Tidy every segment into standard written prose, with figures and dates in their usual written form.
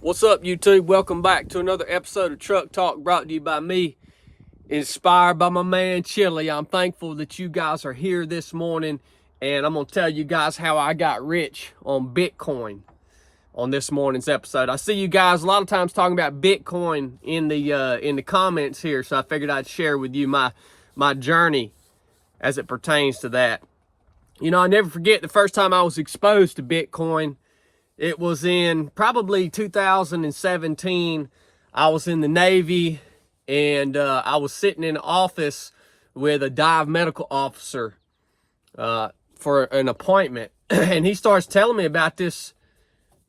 What's up, YouTube? Welcome back to another episode of Truck Talk, brought to you by me, inspired by my man Chili. I'm thankful that you guys are here this morning, and I'm going to tell you guys how I got rich on Bitcoin on this morning's episode. I see you guys a lot of times talking about Bitcoin in the comments here, so I figured I'd share with you my journey as it pertains to that. You know, I never forget the first time I was exposed to Bitcoin. It was in probably 2017. I was in the Navy, and I was sitting in the office with a dive medical officer for an appointment. And he starts telling me about this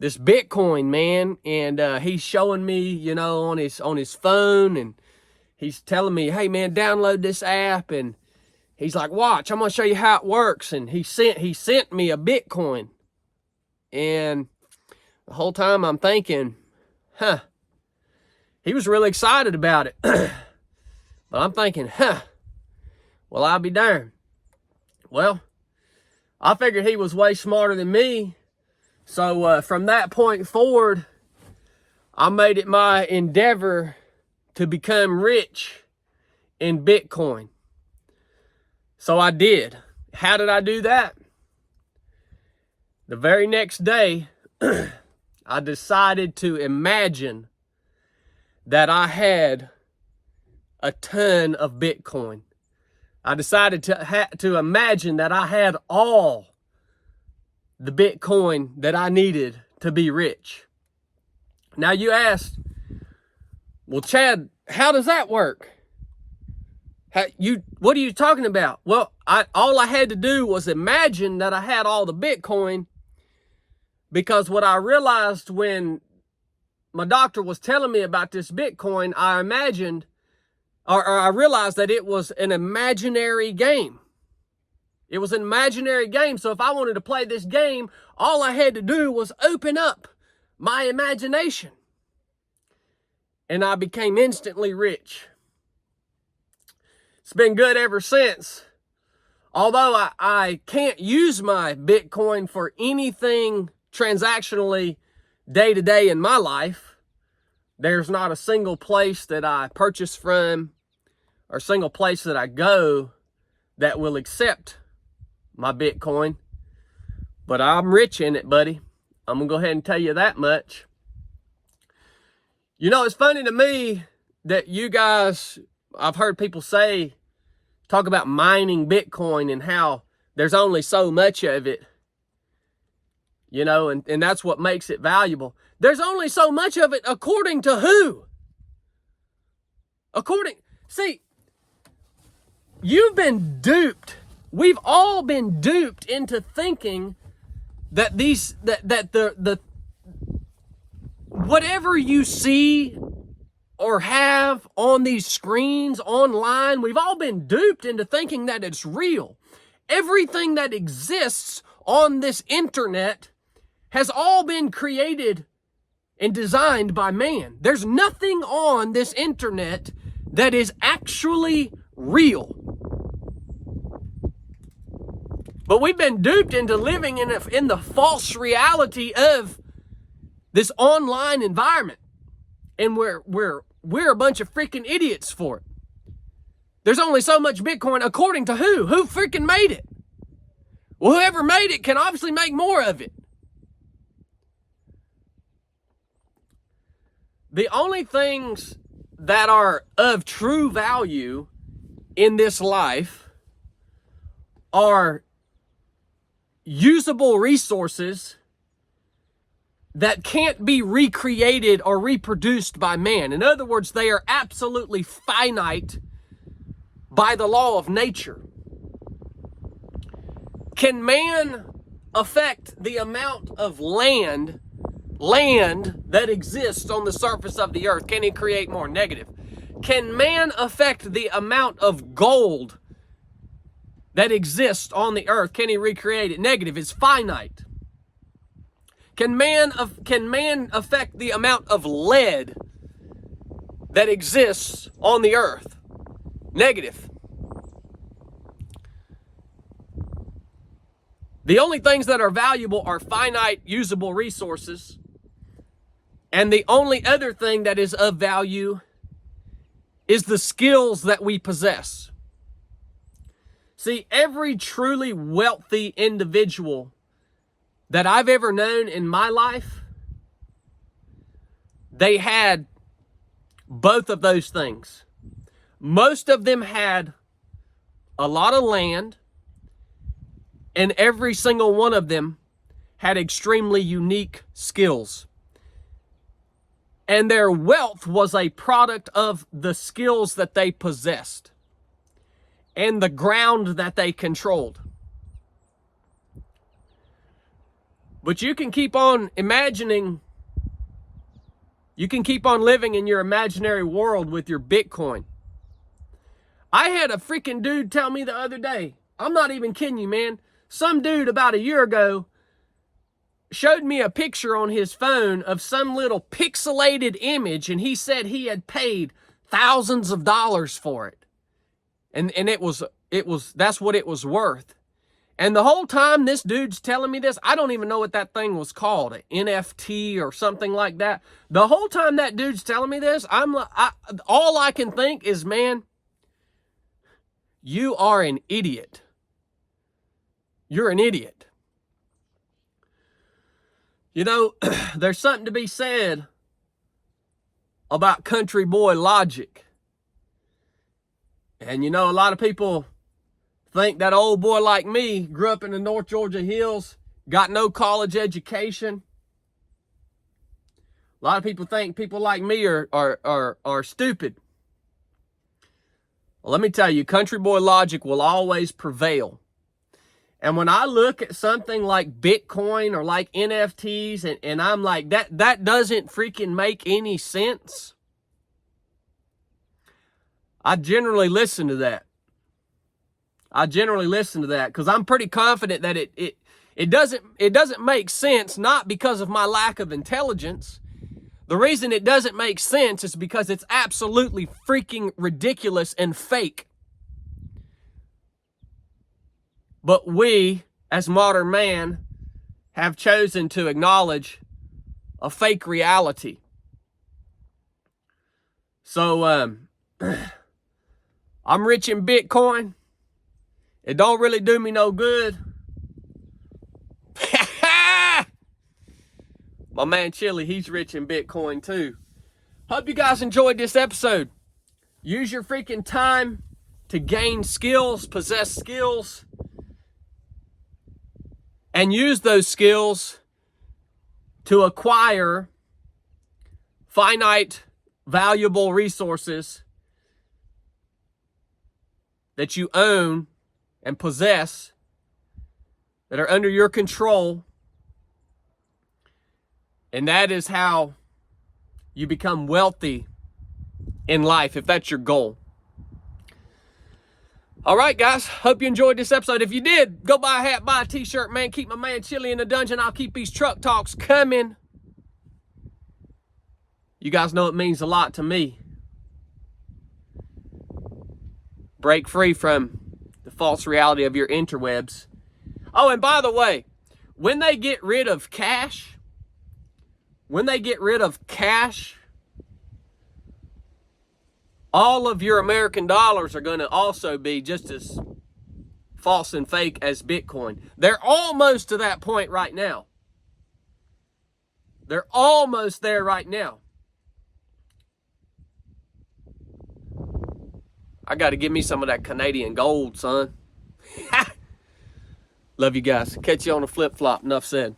Bitcoin, man. And he's showing me, you know, on his phone, and he's telling me, hey man, download this app. And he's like, watch, I'm gonna show you how it works. And he sent me a Bitcoin. And the whole time I'm thinking, he was really excited about it. But I'm thinking, well, I'll be darned. Well, I figured he was way smarter than me. So from that point forward, I made it my endeavor to become rich in Bitcoin. So I did. How did I do that? The very next day, I decided to imagine that I had a ton of Bitcoin. I decided to imagine that I had all the Bitcoin that I needed to be rich. Now you asked, well, Chad, how does that work? What are you talking about? Well, all I had to do was imagine that I had all the Bitcoin, because what I realized when my doctor was telling me about this Bitcoin, I imagined, or I realized that it was an imaginary game. It was an imaginary game. So if I wanted to play this game, all I had to do was open up my imagination. And I became instantly rich. It's been good ever since. Although I can't use my Bitcoin for anything transactionally day to day in my life, there's not a single place that I purchase from or a single place that I go that will accept my Bitcoin. But I'm rich in it, buddy. I'm gonna go ahead and tell you that much. You know, it's funny to me that you guys, I've heard people talk about mining Bitcoin and how there's only so much of it. You know, and that's what makes it valuable. There's only so much of it according to who? See, you've been duped. We've all been duped into thinking that the whatever you see or have on these screens online, we've all been duped into thinking that it's real. Everything that exists on this internet has all been created and designed by man. There's nothing on this internet that is actually real. But we've been duped into living in the false reality of this online environment. And we're a bunch of freaking idiots for it. There's only so much Bitcoin according to who? Who freaking made it? Well, whoever made it can obviously make more of it. The only things that are of true value in this life are usable resources that can't be recreated or reproduced by man. In other words, they are absolutely finite by the law of nature. Can man affect the amount of land that exists on the surface of the earth? Can he create more? Negative. Can man affect the amount of gold that exists on the earth? Can he recreate it? Negative. It's finite. Can man affect the amount of lead that exists on the earth? Negative. The only things that are valuable are finite, usable resources And the only other thing that is of value is the skills that we possess. See, every truly wealthy individual that I've ever known in my life, they had both of those things. Most of them had a lot of land, and every single one of them had extremely unique skills. And their wealth was a product of the skills that they possessed and the ground that they controlled. But you can keep on imagining, you can keep on living in your imaginary world with your Bitcoin. I had a freaking dude tell me the other day, I'm not even kidding you, man. Some dude about a year ago showed me a picture on his phone of some little pixelated image, and he said he had paid thousands of dollars for it. And that's what it was worth. And the whole time this dude's telling me this, I don't even know what that thing was called, an NFT or something like that. The whole time that dude's telling me this, all I can think is, man, you are an idiot. You're an idiot. You know, there's something to be said about country boy logic. And you know, a lot of people think that old boy like me grew up in the North Georgia hills, got no college education. A lot of people think people like me are stupid. Well, let me tell you, country boy logic will always prevail. And when I look at something like Bitcoin or like NFTs, and I'm like, that doesn't freaking make any sense, I generally listen to that. Because I'm pretty confident that it doesn't make sense, not because of my lack of intelligence. The reason it doesn't make sense is because it's absolutely freaking ridiculous and fake. But we, as modern man, have chosen to acknowledge a fake reality. So, I'm rich in Bitcoin. It don't really do me no good. My man Chili, he's rich in Bitcoin too. Hope you guys enjoyed this episode. Use your freaking time to gain skills, possess skills, and use those skills to acquire finite, valuable resources that you own and possess, that are under your control. And that is how you become wealthy in life, if that's your goal. All right, guys. Hope you enjoyed this episode. If you did, go buy a hat, buy a t-shirt, man. Keep my man Chili in the dungeon. I'll keep these truck talks coming. You guys know it means a lot to me. Break free from the false reality of your interwebs. Oh, and by the way, when they get rid of cash, all of your American dollars are going to also be just as false and fake as Bitcoin. They're almost to that point right now. They're almost there right now. I got to give me some of that Canadian gold, son. Love you guys. Catch you on the flip-flop. Enough said.